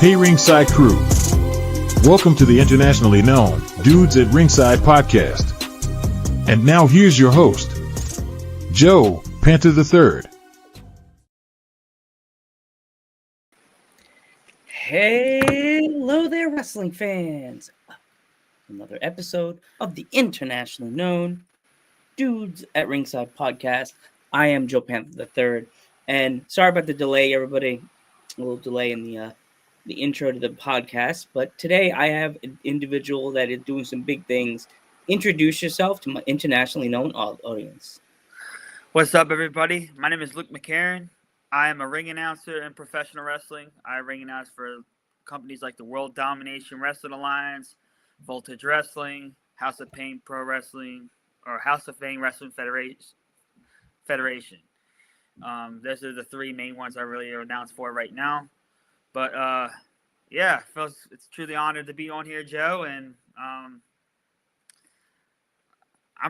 Hey Ringside Crew. Welcome to the internationally known Dudes at Ringside Podcast. And now here's your host, Joe Panther III. Hello there, wrestling fans. Another episode of the internationally known Dudes at Ringside Podcast. I am Joe Panther III. And sorry about the delay, everybody. A little delay in the intro to the podcast. But today I have an individual that is doing some big things. Introduce yourself to my internationally known audience. What's up, everybody? My name is Luke McCarren. I am a ring announcer in professional wrestling. I ring announce for companies like the World Domination Wrestling Alliance, Voltage Wrestling, House of Pain Pro Wrestling, or House of Fame Wrestling Federation. Those are the three main ones I really announce for right now. But yeah, it's truly honored to be on here, Joe, and I'm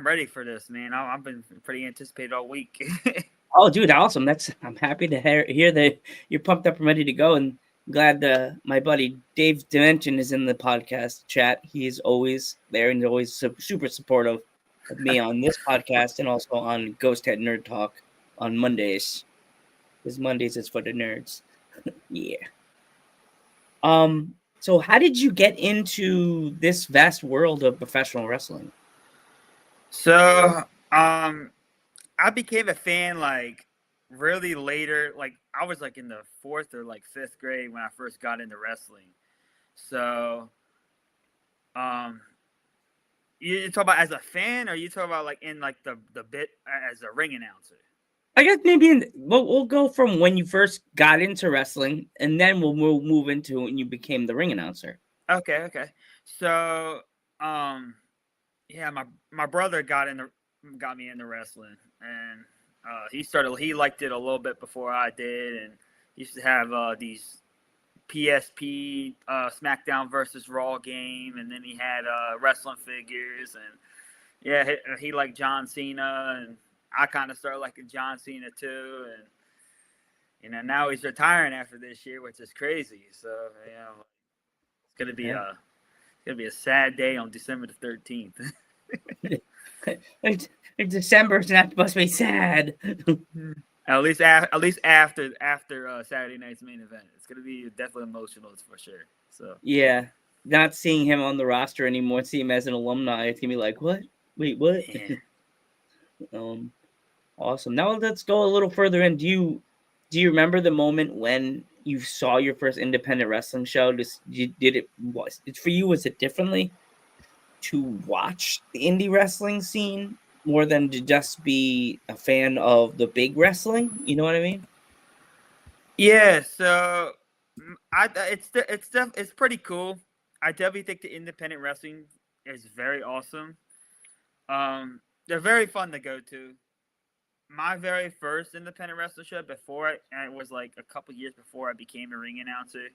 ready for this, man. I've been pretty anticipated all week. Oh, dude, awesome! I'm happy to hear that you're pumped up and ready to go, and glad my buddy Dave Dimension is in the podcast chat. He's always there and always super supportive of me on this podcast and also on Ghost Head Nerd Talk on Mondays. Because Mondays is for the nerds. Yeah. So how did you get into this vast world of professional wrestling? So, I became a fan like really later. Like I was like in the 4th or like 5th grade when I first got into wrestling. So, you talk about as a fan, or you talk about like in like the bit as a ring announcer? I guess maybe we'll go from when you first got into wrestling, and then we'll move into when you became the ring announcer. Okay. So, yeah, my brother got me into wrestling, and he liked it a little bit before I did, and he used to have these PSP SmackDown versus Raw game, and then he had wrestling figures, and yeah, he liked John Cena, and I kind of started liking John Cena too, and now he's retiring after this year, which is crazy. So it's gonna be a sad day on December the 13th. December's not supposed to be sad. At least after Saturday night's main event, it's gonna be definitely emotional, for sure. So yeah, not seeing him on the roster anymore, see him as an alumni, it's gonna be like, what? Wait, what? Yeah. Awesome. Now let's go a little further in. Do you remember the moment when you saw your first independent wrestling show? Was it differently to watch the indie wrestling scene more than to just be a fan of the big wrestling? You know what I mean? Yeah. So it's pretty cool. I definitely think the independent wrestling is very awesome. They're very fun to go to. My very first independent wrestling show it was like a couple years before I became a ring announcer.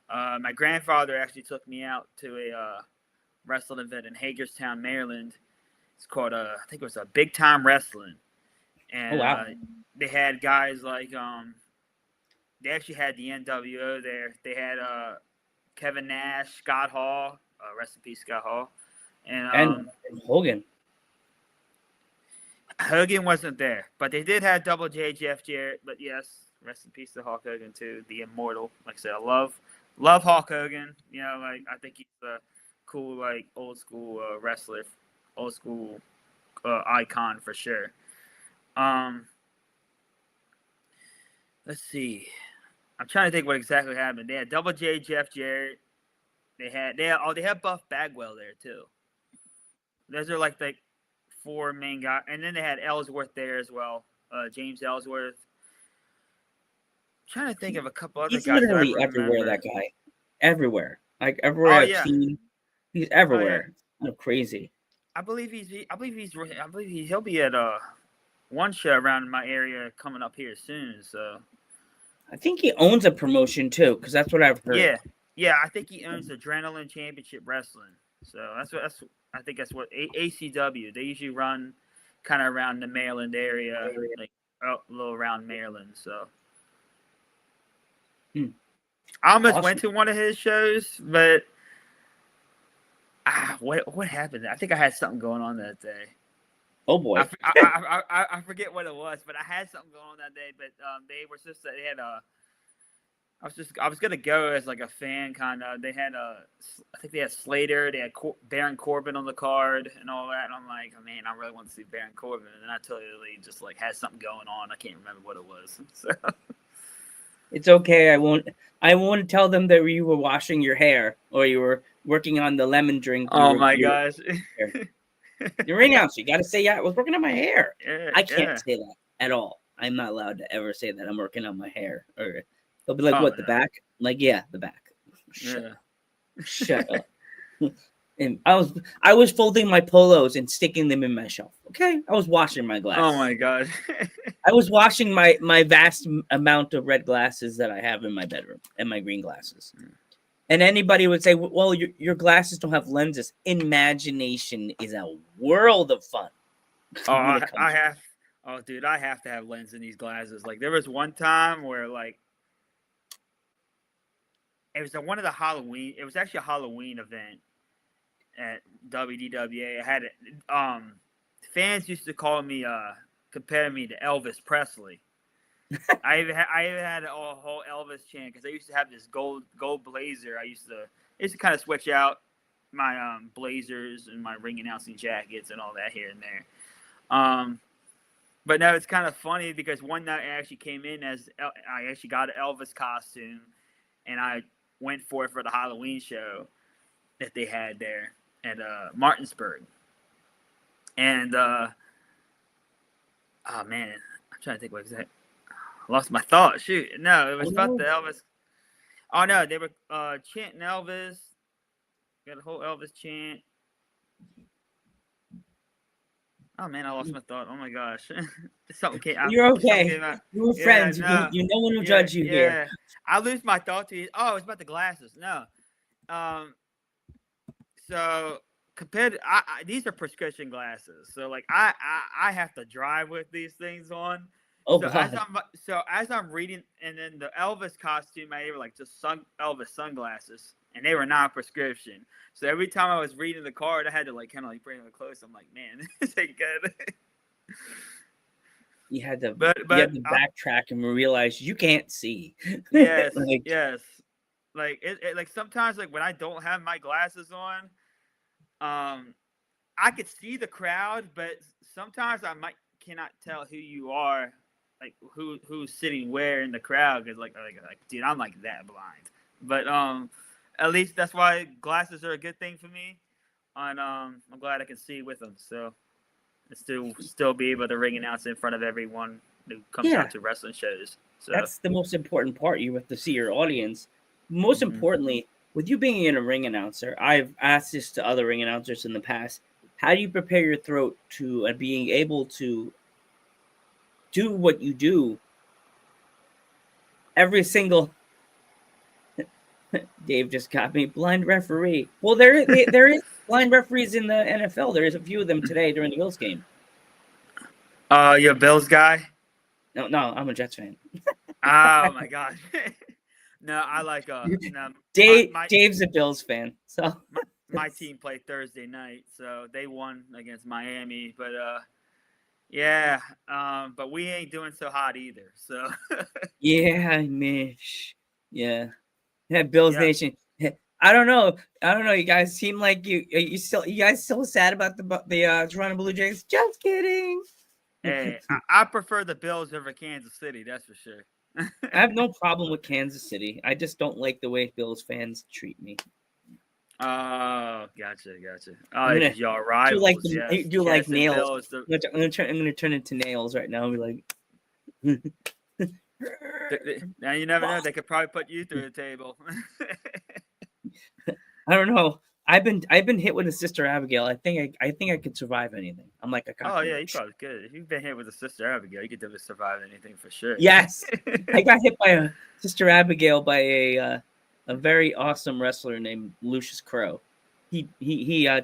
My grandfather actually took me out to a wrestling event in Hagerstown, Maryland. It's called I think it was a Big Time Wrestling, and they had guys like they actually had the NWO there. They had Kevin Nash, Scott Hall, rest in peace, Scott Hall, and Hogan. Hogan wasn't there, but they did have Double J, Jeff Jarrett. But yes, rest in peace to Hulk Hogan too, the immortal. Like I said, I love Hulk Hogan. Like I think he's a cool, like old school wrestler, old school icon for sure. Let's see. I'm trying to think what exactly happened. They had Double J, Jeff Jarrett. They had Buff Bagwell there too. Those are like the 4 main guys, and then they had Ellsworth there as well, James Ellsworth. I'm trying to think of a couple other guys. He's literally everywhere. That guy, everywhere, like everywhere I've seen, he's everywhere. Oh, yeah. Crazy. I believe he'll be at one show around my area coming up here soon. So I think he owns a promotion too, because that's what I've heard. Yeah. I think he owns Adrenaline Championship Wrestling. So I think that's what ACW. They usually run kind of around the Maryland area, like a little around Maryland. So I almost Awesome. went to one of his shows, but what happened? I think I had something going on that day. Oh boy. I forget what it was, but I had something going on that day. But they were just they had a. I was gonna go as like a fan kind of. They had I think they had Slater, they had Baron Corbin on the card and all that. And I'm like, oh, man, I really want to see Baron Corbin, and then I totally just like had something going on. I can't remember what it was. So It's okay. I won't tell them that you were washing your hair or you were working on the lemon drink. Oh my gosh. You're ring announcer. You got to say, yeah, I was working on my hair. Yeah, I can't say that at all. I'm not allowed to ever say that I'm working on my hair. Or they'll be like, what, the back? I'm like, yeah, the back. Shut up. And I was folding my polos and sticking them in my shelf. Okay, I was washing my glasses. Oh my god. I was washing my vast amount of red glasses that I have in my bedroom and my green glasses. And anybody would say, well, your glasses don't have lenses. Imagination is a world of fun. I have to have lens in these glasses. Like there was one time where like it was one of the Halloween. It was actually a Halloween event at WDWA. I had it. Fans used to call me, compare me to Elvis Presley. I even had a whole Elvis chant because I used to have this gold blazer. I used to kind of switch out my blazers and my ring announcing jackets and all that here and there. But now it's kind of funny because one night I actually came in I actually got an Elvis costume, and I went for the Halloween show that they had there at Martinsburg. And oh man, I'm trying to think what exactly. I lost my thought. Shoot, no, it was about the Elvis. Oh no, they were chanting Elvis. Got a whole Elvis chant. Oh man, I lost my thought. Oh my gosh, something came out. You're okay. You were friends. No. You no one will judge you here. I lose my thought to you. Oh, it's about the glasses. No. So compared to, these are prescription glasses. So like I have to drive with these things on. Oh, so as I'm reading, and then the Elvis costume, I were like just Elvis sunglasses, and they were non-prescription. So every time I was reading the card, I had to like kind of like bring them close. I'm like, man, this ain't good. You had to, backtrack and realize you can't see. Yes, yes. Like it like sometimes like when I don't have my glasses on, I could see the crowd, but sometimes I cannot tell who you are. Like who's sitting where in the crowd, because like dude, I'm like that blind. But at least that's why glasses are a good thing for me, and I'm glad I can see with them. So still be able to ring announce in front of everyone who comes out to wrestling shows. So that's the most important part. You have to see your audience. Most importantly, with you being a ring announcer, I've asked this to other ring announcers in the past. How do you prepare your throat to being able to do what you do every single Dave just got me blind referee. Well, there is blind referees in the NFL. There is a few of them today during the Bills game. You're a Bills guy? No, I'm a Jets fan. Oh my gosh. No, I like Dave's a Bills fan. So my team played Thursday night, so they won against Miami, but yeah, but we ain't doing so hot either. So yeah, Mish. Yeah, Bills Nation. I don't know. You guys seem like you guys still sad about the Toronto Blue Jays. Just kidding. Hey, I prefer the Bills over Kansas City. That's for sure. I have no problem with Kansas City. I just don't like the way Bills fans treat me. Oh, gotcha. Oh, y'all rivals. Do like nails. I'm gonna turn into nails right now. I'll be like, now you never know. They could probably put you through the table. I don't know. I've been hit with a Sister Abigail. I think I could survive anything. I'm like a cockroach. Oh yeah, you probably could. If you've been hit with a Sister Abigail, you could definitely survive anything for sure. Yes, I got hit by a Sister Abigail by a very awesome wrestler named Lucius Crow. He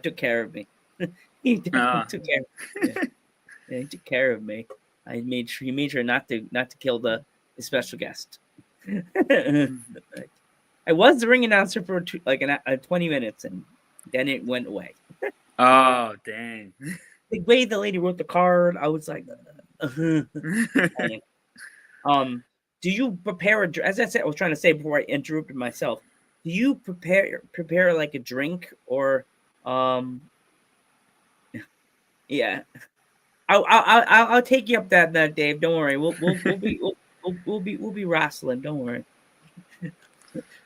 took care of me. He took care of me. Yeah, he took care of me. He made sure not to kill the special guest. I was the ring announcer for 20 minutes, and then it went away. Oh, dang. The way the lady wrote the card, I was like, do you prepare as I said, I was trying to say before I interrupted myself, do you prepare like a drink or yeah. I'll take you up that Dave. Don't worry. We'll be wrestling. Don't worry.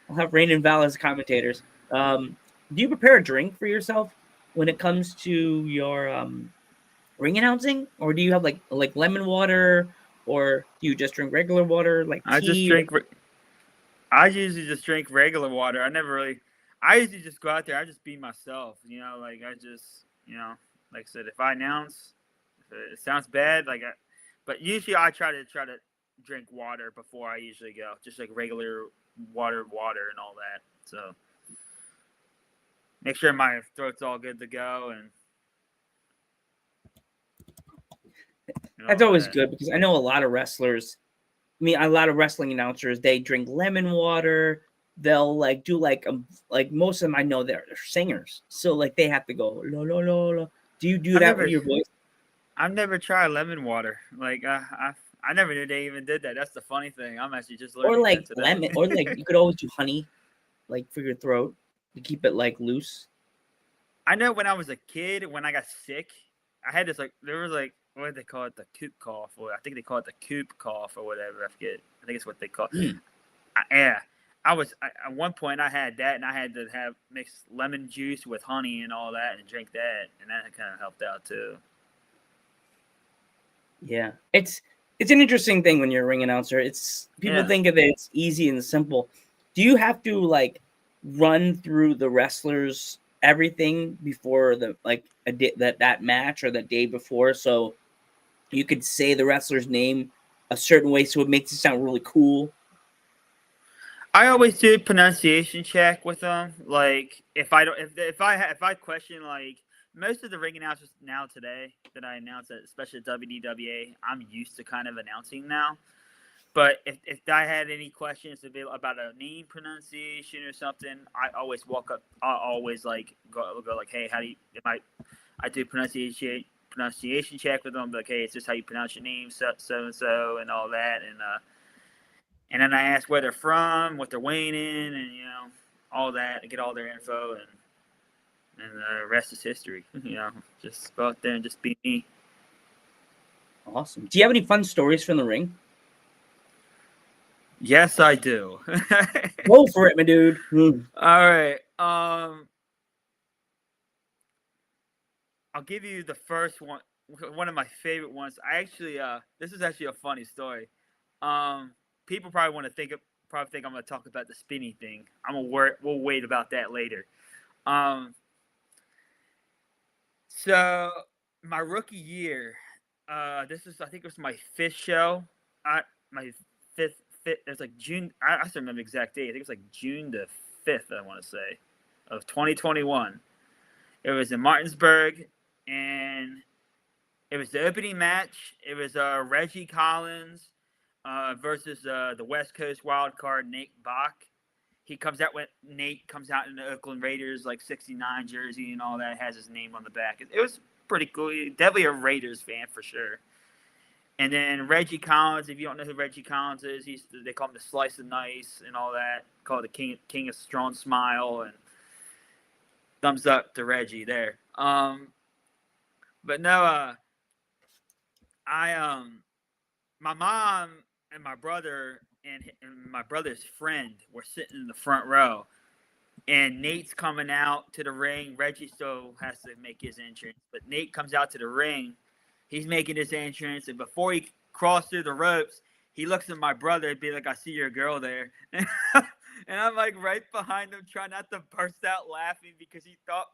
I'll have Rain and Val as commentators. Do you prepare a drink for yourself when it comes to your ring announcing, or do you have like lemon water, or do you just drink regular water like tea? I usually just drink regular water. I usually just go out there. I just be myself. Like I just, like I said, if I announce, if it sounds bad, but usually I try to drink water before I usually go, just like regular water and all that. So make sure my throat's all good to go, and that's always good because I know a lot of wrestlers. I mean, a lot of wrestling announcers, they drink lemon water. They'll do most of them I know they're singers, so they have to go la la la la. Do you do that with your voice? I've never tried lemon water. I never knew they even did that. That's the funny thing. I'm actually just learning. Or lemon, or you could always do honey, for your throat to keep it loose. I know when I was a kid, when I got sick, I had this there was what did they call it, the coop cough, or I think they call it the coop cough or whatever. I forget. I think it's what they call it. Yeah. At one point I had that, and I had to mix lemon juice with honey and all that and drink that, and that kind of helped out too. Yeah, it's an interesting thing when you're a ring announcer. People think of it, it's easy and simple. Do you have to run through the wrestlers everything before that match or the day before, so you could say the wrestler's name a certain way so it makes it sound really cool? I always do pronunciation check with them. If I question most of the ring announcers now today that I announce, especially at WDWA, I'm used to kind of announcing now. But if I had any questions about a name pronunciation or something, I always walk up. I always go hey, how do you? I do pronunciation check with them. Hey, it's just how you pronounce your name, so and so, and all that, and then I ask where they're from, what they're weighing in, and all that, and get all their info, and the rest is history. Just go out there and just be me. Awesome. Do you have any fun stories from the ring? Yes, I do. Go for it, my dude. All right. I'll give you the first one. One of my favorite ones. This is actually a funny story. People probably think I'm going to talk about the spinny thing. We'll wait about that later. So my rookie year, I think it was my fifth show. My fifth. It's June. I still remember the exact date. I think it's June the 5th. I want to say of 2021. It was in Martinsburg, and it was the opening match. It was Reggie Collins versus the West Coast wild card Nate Bach. Nate comes out in the Oakland Raiders 69 jersey and all that. Has his name on the back. It was pretty cool. Definitely a Raiders fan for sure. And then Reggie Collins, if you don't know who Reggie Collins is, they call him the Slice of Nice and all that. Called the King of Strong Smile, and thumbs up to Reggie there. But no, my mom and my brother and my brother's friend were sitting in the front row, and Nate's coming out to the ring. Reggie still has to make his entrance, but Nate comes out to the ring. He's making his entrance, and before he crossed through the ropes, he looks at my brother and be like, "I see your girl there." And I'm right behind him, trying not to burst out laughing because he thought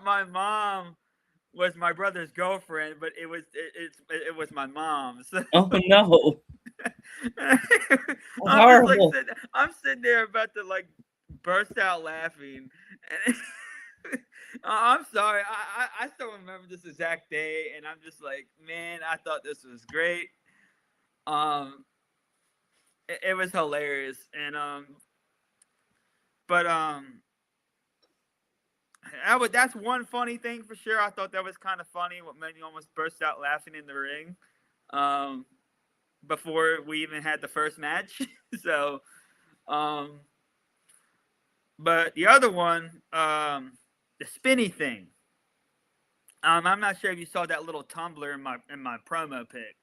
my mom was my brother's girlfriend, but it was my mom. So, oh no! I'm sitting there about to burst out laughing. And I'm sorry. I still remember this exact day, and I'm just man, I thought this was great. it was hilarious, and but that's one funny thing for sure. I thought that was kind of funny. What made me almost burst out laughing in the ring, before we even had the first match. So, but the other one, the spinny thing. I'm not sure if you saw that little tumbler in my promo pic.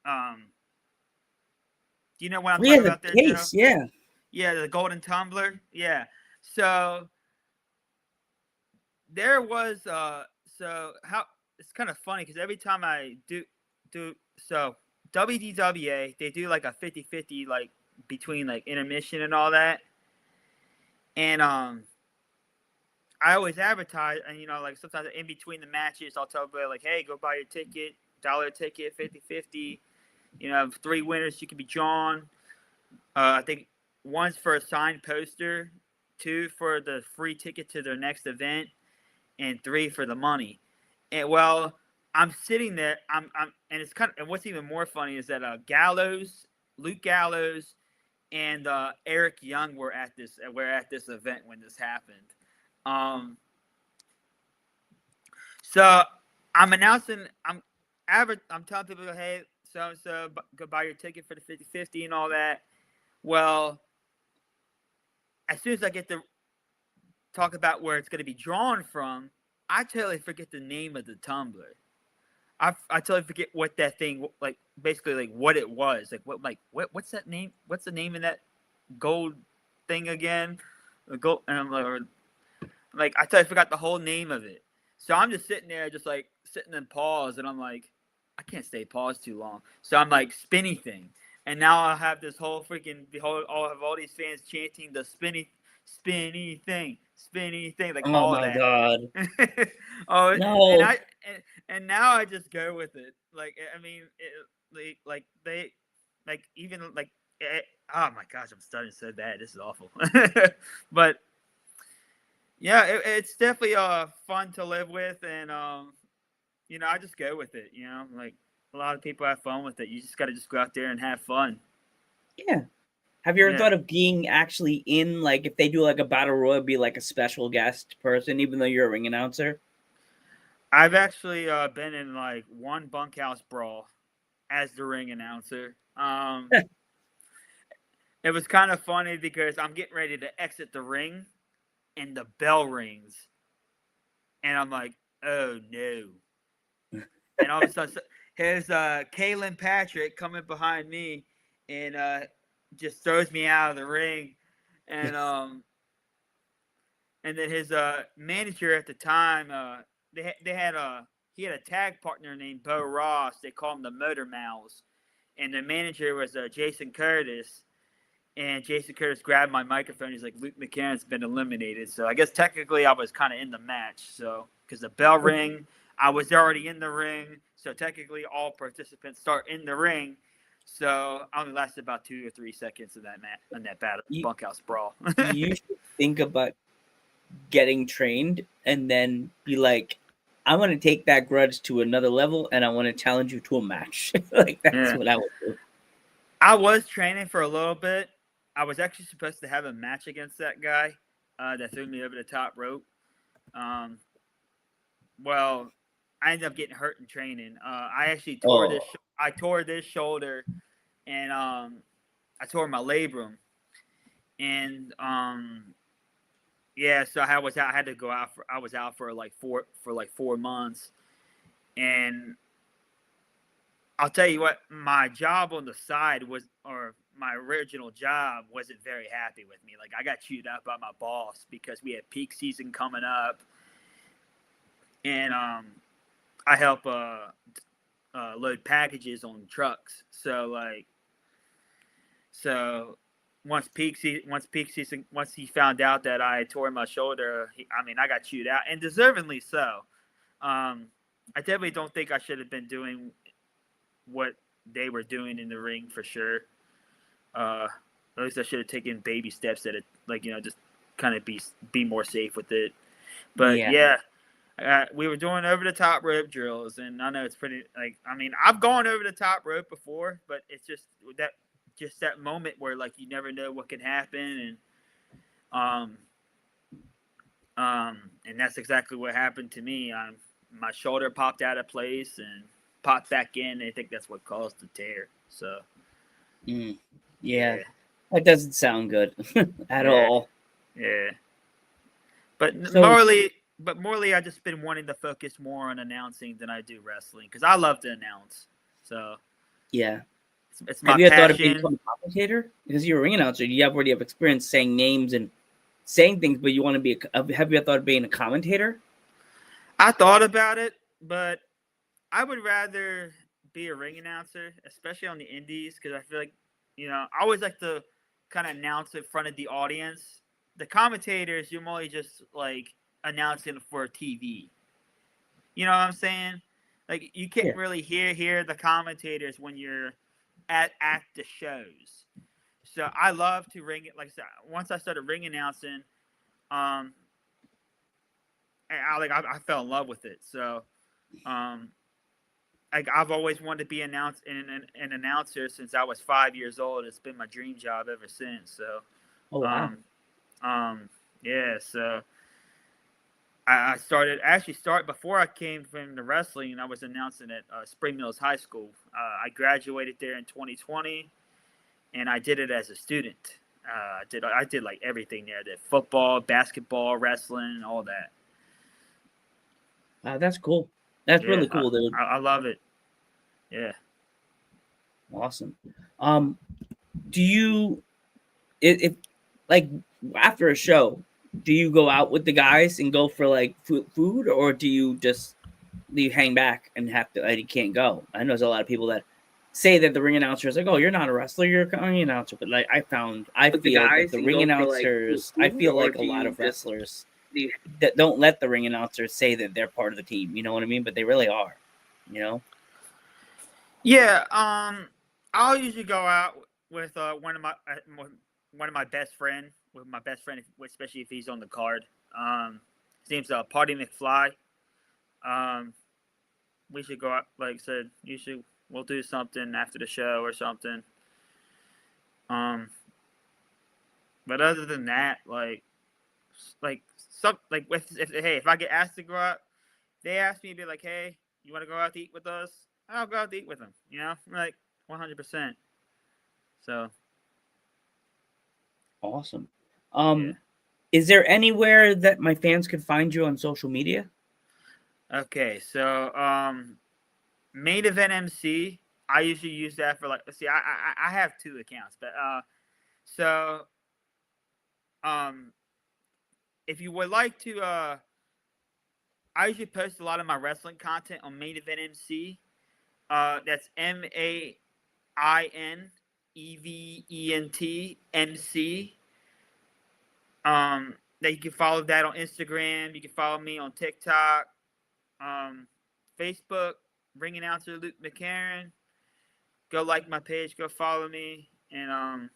Do you know what I'm talking about there, case, Joe? yeah. Yeah, the golden tumbler. Yeah. So there was so how it's kind of funny because every time I do so WDWA, they do like a 50-50 like between like intermission and all that. And I always advertise, and like sometimes in between the matches I'll tell people like, hey, go buy your ticket, $1 ticket, 50-50. 3 winners you can be drawn. I think one's for a signed poster, 2 for the free ticket to their next event, and 3 for the money. And well, I'm sitting there. I'm and it's kind of, and what's even more funny is that Luke Gallows, and Eric Young were at this event when this happened. So I'm announcing. I'm telling people, hey, so go buy your ticket for the 50-50 and all that. Well, as soon as I get to talk about where it's going to be drawn from, I totally forget the name of the tumbler. I totally forget what that thing, like, basically, like, what it was. What's that name? What's the name of that gold thing again? The gold, and I'm like, I totally forgot the whole name of it. So I'm just sitting there, just like sitting in pause, and I'm like, I can't stay paused too long. So I'm like, spinny thing. And now I have this whole freaking, I'll have all these fans chanting the spinny thing, like Oh all my that. God. Oh, No. and now I just go with it. Like, I mean, oh my gosh, I'm starting so bad. This is awful. But yeah, it's definitely fun to live with, and I just go with it. Like a lot of people have fun with it. You just got to just go out there and have fun. Yeah. Have you ever thought of being actually in, like, if they do like a battle royal, be like a special guest person, even though you're a ring announcer? I've actually been in like one bunkhouse brawl as the ring announcer. It was kind of funny because I'm getting ready to exit the ring, and the bell rings, and I'm like, oh no. And all of a sudden, here's Kaylin Patrick coming behind me, and just throws me out of the ring, and then his manager at the time, he had a tag partner named Bo Ross. They call him the Motor Mouths, and the manager was Jason Curtis. And Jason Curtis grabbed my microphone. He's like, Luke McCarren's been eliminated. So I guess technically I was kind of in the match. So because the bell ring, I was already in the ring. So technically all participants start in the ring. So I only lasted about 2 or 3 seconds of that battle, bunkhouse brawl. You should think about getting trained and then be like, I want to take that grudge to another level, and I want to challenge you to a match. Like, that's what I would do. I was training for a little bit. I was actually supposed to have a match against that guy that threw me over the top rope. Well, I ended up getting hurt in training. I actually tore this shoulder, and I tore my labrum. And yeah, so I was out. I had to go out I was out for like 4 months, and I'll tell you what, my job on the side my original job wasn't very happy with me. Like, I got chewed out by my boss because we had peak season coming up, and I help load packages on trucks. So once he found out that I tore my shoulder, I got chewed out, and deservingly so. I definitely don't think I should have been doing what they were doing in the ring for sure. At least I should have taken baby steps at it, just kind of be more safe with it. But yeah, we were doing over the top rope drills, and I know it's pretty I've gone over the top rope before, but it's just that just that moment where like you never know what can happen, and that's exactly what happened to me. My shoulder popped out of place and popped back in. And I think that's what caused the tear. So, yeah, that doesn't sound good at all. Yeah, but So- morally, I've just been wanting to focus more on announcing than I do wrestling because I love to announce. So, Yeah. it's my Have you passion. thought of being a commentator? Because you're a ring announcer, you already have experience saying names and saying things, but you want to be. Have you thought of being a commentator? I thought about it, but I would rather be a ring announcer, especially on the indies, because I feel like, I always like to kind of announce in front of the audience. The commentators, you're more just like announcing for TV. You know what I'm saying? Like you can't really hear the commentators when you're at the shows. So I love to ring it. Like I said, once I started ring announcing, I fell in love with it. So, I've always wanted to be an announcer since I was 5 years old. It's been my dream job ever since. So, yeah. So I actually started before I came from the wrestling. I was announcing at Spring Mills High School. I graduated there in 2020, and I did it as a student. I did like everything there. I did football, basketball, wrestling, all that. That's cool. That's really cool, dude. I love it. Yeah. Awesome. Do you, if like after a show, do you go out with the guys and go for like food, or do you hang back and have to? You can't go. I know there's a lot of people that say that the ring announcer is like, "Oh, you're not a wrestler, you're a ring announcer." But like I feel that the ring announcers, I feel like a lot of wrestlers that don't let the ring announcers say that they're part of the team. You know what I mean? But they really are. You know? Yeah. I'll usually go out with one of my best friend. With my best friend, especially if he's on the card. His name's Party McFly. We should go out. Like I said, we'll do something after the show or something. But other than that, if I get asked to go out, they ask me to be like, "Hey, you want to go out to eat with us?" I'll go out to eat with them. Like 100%. So awesome. Is there anywhere that my fans could find you on social media? Okay, so Main Event MC. I usually use that for I have 2 accounts, but if you would like to, I usually post a lot of my wrestling content on Main Event MC. That's MAINEVENT MC. That you can follow that on Instagram. You can follow me on TikTok, Facebook, ring announcer Luke McCarren. Go like my page, go follow me, and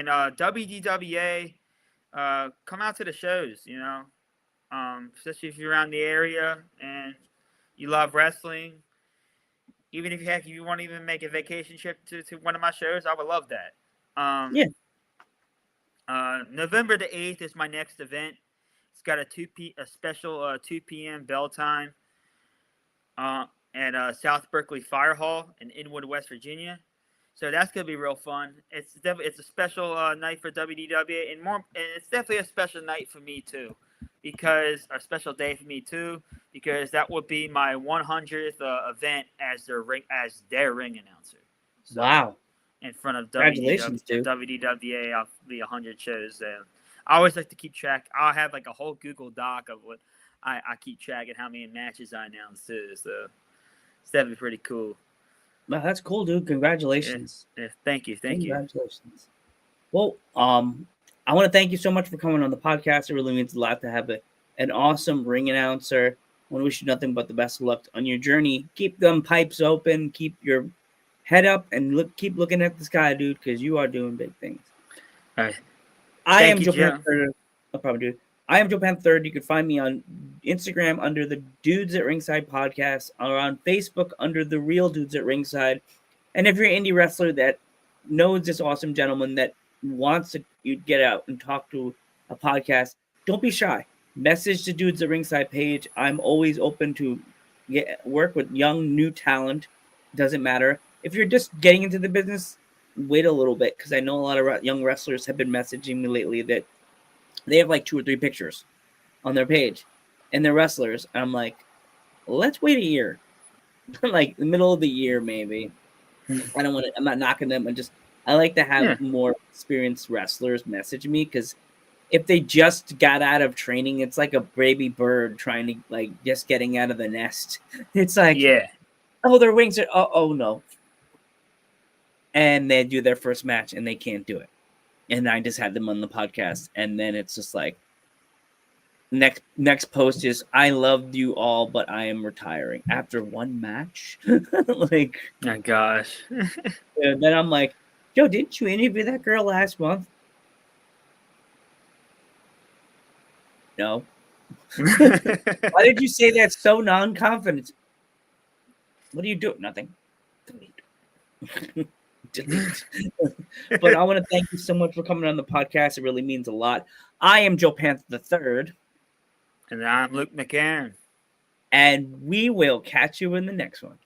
WDWA. Come out to the shows, especially if you're around the area and you love wrestling. Even if you want to even make a vacation trip to one of my shows, I would love that. November the 8th is my next event. It's got a special 2 p.m. bell time at South Berkeley Fire Hall in Inwood, West Virginia. So that's gonna be real fun. It's a special night for WDWA, and it's definitely a special night for me too, because a special day for me too, because that would be my 100th event as their ring announcer. So, wow! In front of WDWA, I'll be 100 shows. I always like to keep track. I'll have like a whole Google Doc of what I keep track of how many matches I announce too. So it's definitely pretty cool. Wow, that's cool, dude. Congratulations. Yeah, thank you. Congratulations. Well, I want to thank you so much for coming on the podcast. It really means a lot to have an awesome ring announcer. I want to wish you nothing but the best of luck on your journey. Keep them pipes open. Keep your head up and keep looking at the sky, dude, because you are doing big things. All right. I am Joe Panther. No problem, dude. I am Joe Panther. You can find me on Instagram under the Dudes at Ringside Podcast, or on Facebook under the Real Dudes at Ringside. And if you're an indie wrestler that knows this awesome gentleman that wants to get out and talk to a podcast, don't be shy. Message the Dudes at Ringside page. I'm always open to work with young, new talent. Doesn't matter. If you're just getting into the business, wait a little bit, because I know a lot of young wrestlers have been messaging me lately that they have like 2 or 3 pictures on their page and they're wrestlers. And I'm like, let's wait a year. Like the middle of the year, maybe. I don't want to, I'm not knocking them. I like to have more experienced wrestlers message me, because if they just got out of training, it's like a baby bird trying to, like, just getting out of the nest. It's like, oh, their wings are, oh no. And they do their first match and they can't do it. And I just had them on the podcast. And then it's just like, next post is, I loved you all, but I am retiring after 1 match. Like, my gosh. And then I'm like, Joe, didn't you interview that girl last month? No. Why did you say that so non-confident? What are you doing? Nothing. Delete. Delete. But I want to thank you so much for coming on the podcast. It really means a lot. I am Joe Panther III. And I'm Luke McCarren. And we will catch you in the next one.